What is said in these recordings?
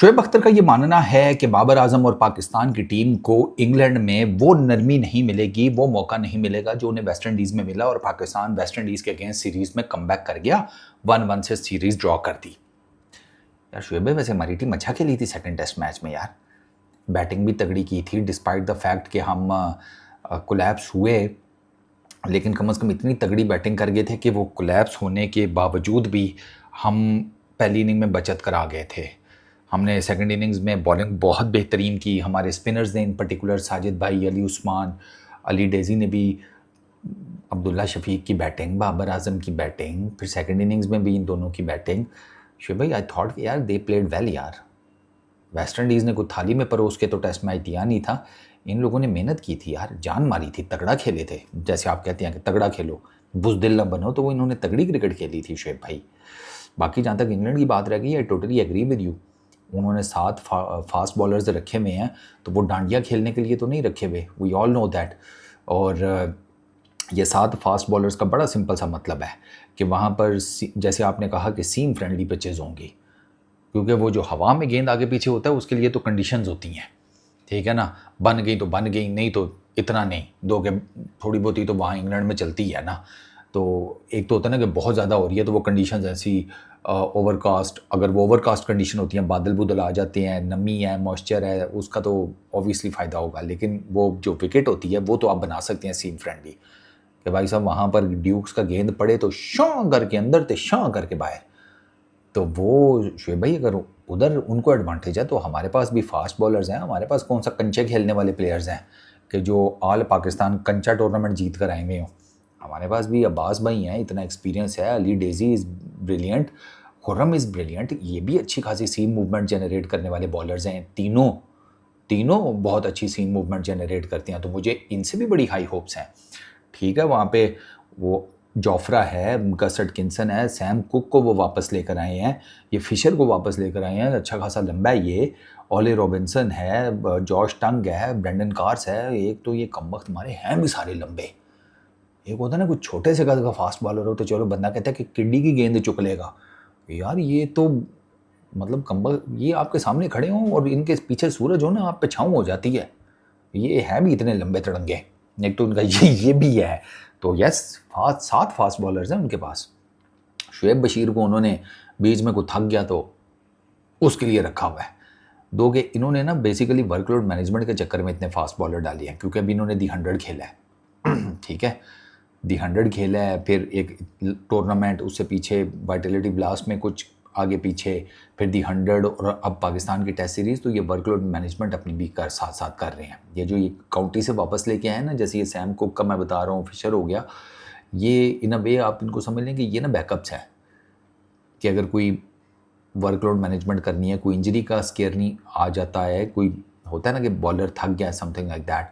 शोएब अख्तर का ये मानना है कि बाबर आजम और पाकिस्तान की टीम को इंग्लैंड में वो नरमी नहीं मिलेगी, वो मौका नहीं मिलेगा जो उन्हें वेस्ट इंडीज़ में मिला और पाकिस्तान वेस्ट इंडीज़ के अगेंस्ट सीरीज़ में कमबैक कर गया, 1-1 से सीरीज़ ड्रॉ कर दी। यार शोएब भाई, वैसे हमारी टीम अच्छा खेली थी सेकंड टेस्ट मैच में यार, बैटिंग भी तगड़ी की थी डिस्पाइट द फैक्ट कि हम कोलैप्स हुए, लेकिन कम से कम इतनी तगड़ी बैटिंग कर गए थे कि वो कोलैप्स होने के बावजूद भी हम पहली इनिंग में बचत करा गए थे। हमने सेकंड इनिंग्स में बॉलिंग बहुत बेहतरीन की, हमारे स्पिनर्स ने इन पर्टिकुलर साजिद भाई, अली उस्मान, अली डेजी ने भी, अब्दुल्ला शफीक की बैटिंग, बाबर आजम की बैटिंग, फिर सेकंड इनिंग्स में भी इन दोनों की बैटिंग। शुभ भाई आई थॉट यार दे प्लेड वेल यार। वेस्ट इंडीज़ ने कुछ थाली में परोस के तो टेस्ट मैच दिया नहीं था, इन लोगों ने मेहनत की थी यार, जान मारी थी, तगड़ा खेले थे। जैसे आप कहते हैं कि तगड़ा खेलो, बुज़दिल न बनो, तो वो इन्होंने तगड़ी क्रिकेट खेली थी शुएब भाई। बाकी जहाँ तक इंग्लैंड की बात रह गई, I totally agree with you. उन्होंने 7 फास्ट बॉलर्स रखे हुए हैं, तो वो डांडिया खेलने के लिए तो नहीं रखे हुए, वी ऑल नो दैट। और ये 7 फास्ट बॉलर्स का बड़ा सिंपल सा मतलब है कि वहाँ पर जैसे आपने कहा कि सीम फ्रेंडली पिचेज़ होंगी, क्योंकि वो जो हवा में गेंद आगे पीछे होता है उसके लिए तो कंडीशंस होती हैं, ठीक है ना। बन गई तो बन गई, नहीं तो इतना नहीं दो के, थोड़ी बहुत ही तो वहाँ इंग्लैंड में चलती है ना। तो एक तो होता है ना कि बहुत ज़्यादा हो रही है तो वो कंडीशंस ऐसी ओवरकास्ट, अगर वो ओवरकास्ट कंडीशन होती हैं, बादल बुदल आ जाते हैं, नमी है, मॉइस्चर है, उसका तो ऑब्वियसली फ़ायदा होगा। लेकिन वो जो विकेट होती है वो तो आप बना सकते हैं सीम फ्रेंडली, कि भाई साहब वहाँ पर ड्यूक्स का गेंद पड़े तो शॉ करके अंदर ते शॉ करके बाहर। तो वो शुएब भाई अगर उधर उनको एडवांटेज है तो हमारे पास भी फास्ट बॉलर्स हैं, हमारे पास कौन सा कंचे खेलने वाले प्लेयर्स हैं कि जो ऑल पाकिस्तान कंचा टूर्नामेंट जीत कर आए हुए हों। हमारे पास भी अब्बास भाई हैं, इतना एक्सपीरियंस है, Ali Daisy is brilliant, Khurram is brilliant, ये भी अच्छी खासी सीम मूवमेंट जनरेट करने वाले बॉलर्स हैं। तीनों तीनों बहुत अच्छी सीम मूवमेंट जनरेट करते हैं, तो मुझे इनसे भी बड़ी हाई होप्स हैं। ठीक है, वहाँ पे वो जोफ्रा है, गस एटकिंसन है, सैम कुक को वो वापस लेकर आए हैं, ये फिशर को वापस लेकर आए हैं, अच्छा खासा लंबा है ये, ओले रॉबिन्सन है, जॉश टंग है, ब्रेंडन कार्स है। एक तो ये कमबख्त हमारे हैं भी सारे लंबे। एक होता है ना कुछ छोटे से कद का फास्ट बॉलर हो तो चलो बंदा कहता है कि किड्डी की गेंद चुक लेगा, यार ये तो मतलब कमबख्त, ये आपके सामने खड़े हों और इनके पीछे सूरज हो ना, आप पे छाँव हो जाती है। ये है भी इतने लंबे तड़ंगे, एक तो उनका ये भी है। तो यस, 7 फास्ट बॉलर्स हैं उनके पास। शुएब बशीर को उन्होंने बीच में को थक गया तो उसके लिए रखा हुआ है। दो कि इन्होंने ना बेसिकली वर्कलोड मैनेजमेंट के चक्कर में इतने फास्ट बॉलर डाले हैं, क्योंकि अभी इन्होंने दी 100 खेला है ठीक है, दी 100 खेला है, फिर एक टूर्नामेंट, उससे पीछे वाइटलिटी ब्लास्ट में कुछ आगे पीछे, फिर दी 100 और अब पाकिस्तान की टेस्ट सीरीज़। तो ये वर्कलोड मैनेजमेंट अपनी भी कर साथ साथ कर रहे हैं। ये जो ये काउंटी से वापस लेके आए ना, जैसे ये सैम कुक का मैं बता रहा हूँ, फिशर हो गया, ये इन अ वे आप इनको समझ लें कि ये ना बैकअप्स हैं, कि अगर कोई वर्कलोड मैनेजमेंट करनी है, कोई इंजरी का स्केयर नहीं आ जाता है, कोई होता है ना कि बॉलर थक गया, समथिंग लाइक दैट,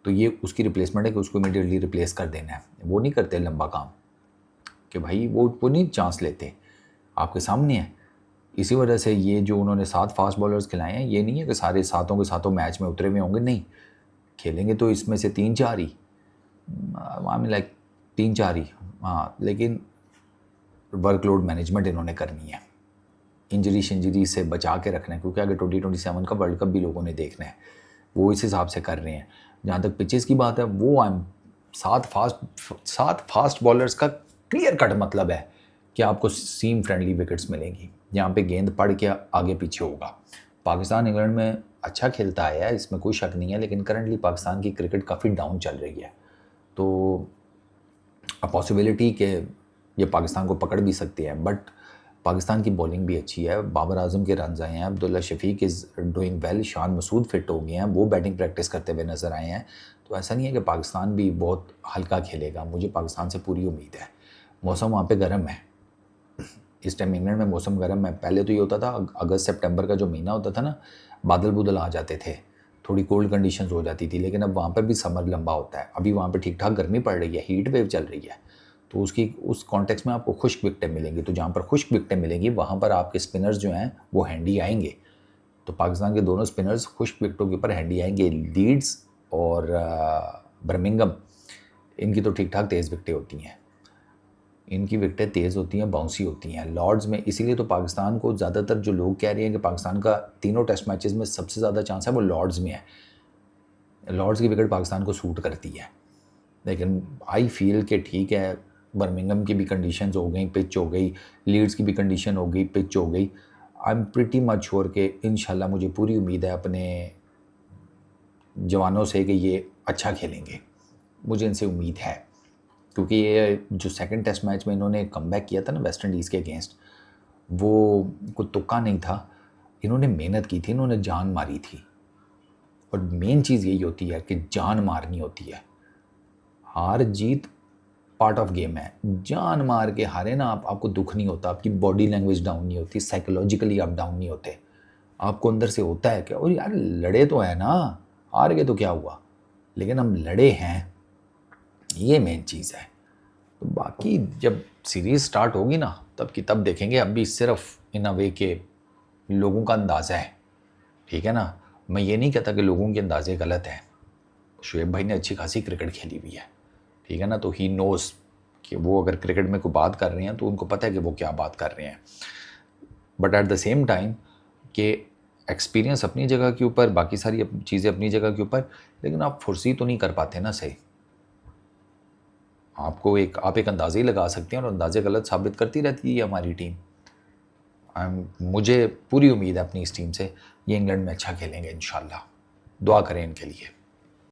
तो ये उसकी रिप्लेसमेंट है कि उसको इमीडिएटली रिप्लेस कर देना है। वो नहीं करते लंबा काम, कि भाई वो नहीं चांस लेते, आपके सामने है। इसी वजह से ये जो उन्होंने 7 फास्ट बॉलर्स खिलाए हैं, ये नहीं है कि सारे सातों के सातों मैच में उतरे हुए होंगे, नहीं, खेलेंगे तो इसमें से 3-4 ही, आई मीन लाइक 3-4 ही, हाँ, लेकिन वर्कलोड मैनेजमेंट इन्होंने करनी है, इंजरी शिंजरी से बचा के रखना है, क्योंकि आगे 2027 का वर्ल्ड कप भी लोगों ने देखना है, वो इस हिसाब से कर रहे हैं। जहाँ तक पिचेस की बात है, वो आई एम 7 फास्ट बॉलर्स का क्लियर कट मतलब है कि आपको सीम फ्रेंडली विकेट्स मिलेंगी, यहाँ पे गेंद पड़ के आगे पीछे होगा। पाकिस्तान इंग्लैंड में अच्छा खेलता है, इसमें कोई शक नहीं है, लेकिन करंटली पाकिस्तान की क्रिकेट काफ़ी डाउन चल रही है, तो अ पॉसिबिलिटी कि ये पाकिस्तान को पकड़ भी सकती है। बट पाकिस्तान की बॉलिंग भी अच्छी है, बाबर आजम के रन्स आए हैं, Abdullah Shafique is doing well, Shan Masood fit हो गए हैं, वो बैटिंग प्रैक्टिस करते हुए नज़र आए हैं। तो ऐसा नहीं है कि पाकिस्तान भी बहुत हल्का खेलेगा, मुझे पाकिस्तान से पूरी उम्मीद है। मौसम वहाँ पे गर्म है, इस टाइम इंग्लैंड में मौसम गर्म है। पहले तो ये होता था अगस्त सितंबर का जो महीना होता था ना, बादल बुदल आ जाते थे, थोड़ी कोल्ड कंडीशंस हो जाती थी, लेकिन अब वहाँ पर भी समर लंबा होता है। अभी वहाँ पे ठीक ठाक गर्मी पड़ रही है, हीट वेव चल रही है, तो उसकी उस कॉन्टेक्स्ट में आपको खुश्क विकटें मिलेंगी। तो जहाँ पर खुश्क विकटें मिलेंगी वहाँ पर आपके स्पिनर्स जो हैं वो हैंडी आएंगे। तो पाकिस्तान के दोनों स्पिनर्स खुश्क विकटों के ऊपर हैंडी आएंगे। लीड्स और बर्मिंघम, इनकी तो ठीक ठाक तेज़ विकटें होती हैं। इनकी विकेटें तेज़ होती हैं, बाउंसी होती हैं लॉर्ड्स में। इसीलिए तो पाकिस्तान को ज़्यादातर जो लोग कह रहे हैं कि पाकिस्तान का तीनों टेस्ट मैचेस में सबसे ज़्यादा चांस है वो लॉर्ड्स में है। लॉर्ड्स की विकेट पाकिस्तान को सूट करती है। लेकिन आई फील कि ठीक है, बर्मिंघम की भी कंडीशंस हो गई, पिच हो गई, लीड्स की भी कंडीशन हो गई, पिच हो गई। I am pretty much sure कि इंशाल्लाह मुझे पूरी उम्मीद है अपने जवानों से कि ये अच्छा खेलेंगे। मुझे इनसे उम्मीद है, क्योंकि ये जो सेकंड टेस्ट मैच में इन्होंने कमबैक किया था ना वेस्ट इंडीज़ के अगेंस्ट, वो कोई तुक्का नहीं था। इन्होंने मेहनत की थी, इन्होंने जान मारी थी। और मेन चीज़ यही होती है कि जान मारनी होती है। हार जीत पार्ट ऑफ गेम है। जान मार के हारे ना आप, आपको दुख नहीं होता, आपकी बॉडी लैंग्वेज डाउन नहीं होती, साइकोलॉजिकली आप डाउन नहीं होते। आपको अंदर से होता है कि और यार लड़े तो है ना, हार गए तो क्या हुआ, लेकिन हम लड़े हैं, ये मेन चीज़ है। तो बाकी जब सीरीज़ स्टार्ट होगी ना तब की तब देखेंगे। अभी सिर्फ इन अ वे के लोगों का अंदाज़ा है, ठीक है ना। मैं ये नहीं कहता कि लोगों के अंदाजे गलत हैं। शुएब भाई ने अच्छी खासी क्रिकेट खेली हुई है, ठीक है ना, तो ही नोज़ कि वो अगर क्रिकेट में कोई बात कर रहे हैं तो उनको पता है कि वो क्या बात कर रहे हैं। But at the same time कि एक्सपीरियंस अपनी जगह के ऊपर, बाकी सारी चीज़ें अपनी जगह के ऊपर, लेकिन आप फुर्सी तो नहीं कर पाते ना सही। आप एक अंदाज़े ही लगा सकते हैं और अंदाज़े गलत साबित करती रहती है हमारी टीम। मुझे पूरी उम्मीद है अपनी इस टीम से, ये इंग्लैंड में अच्छा खेलेंगे इंशाल्लाह। दुआ करें इनके लिए।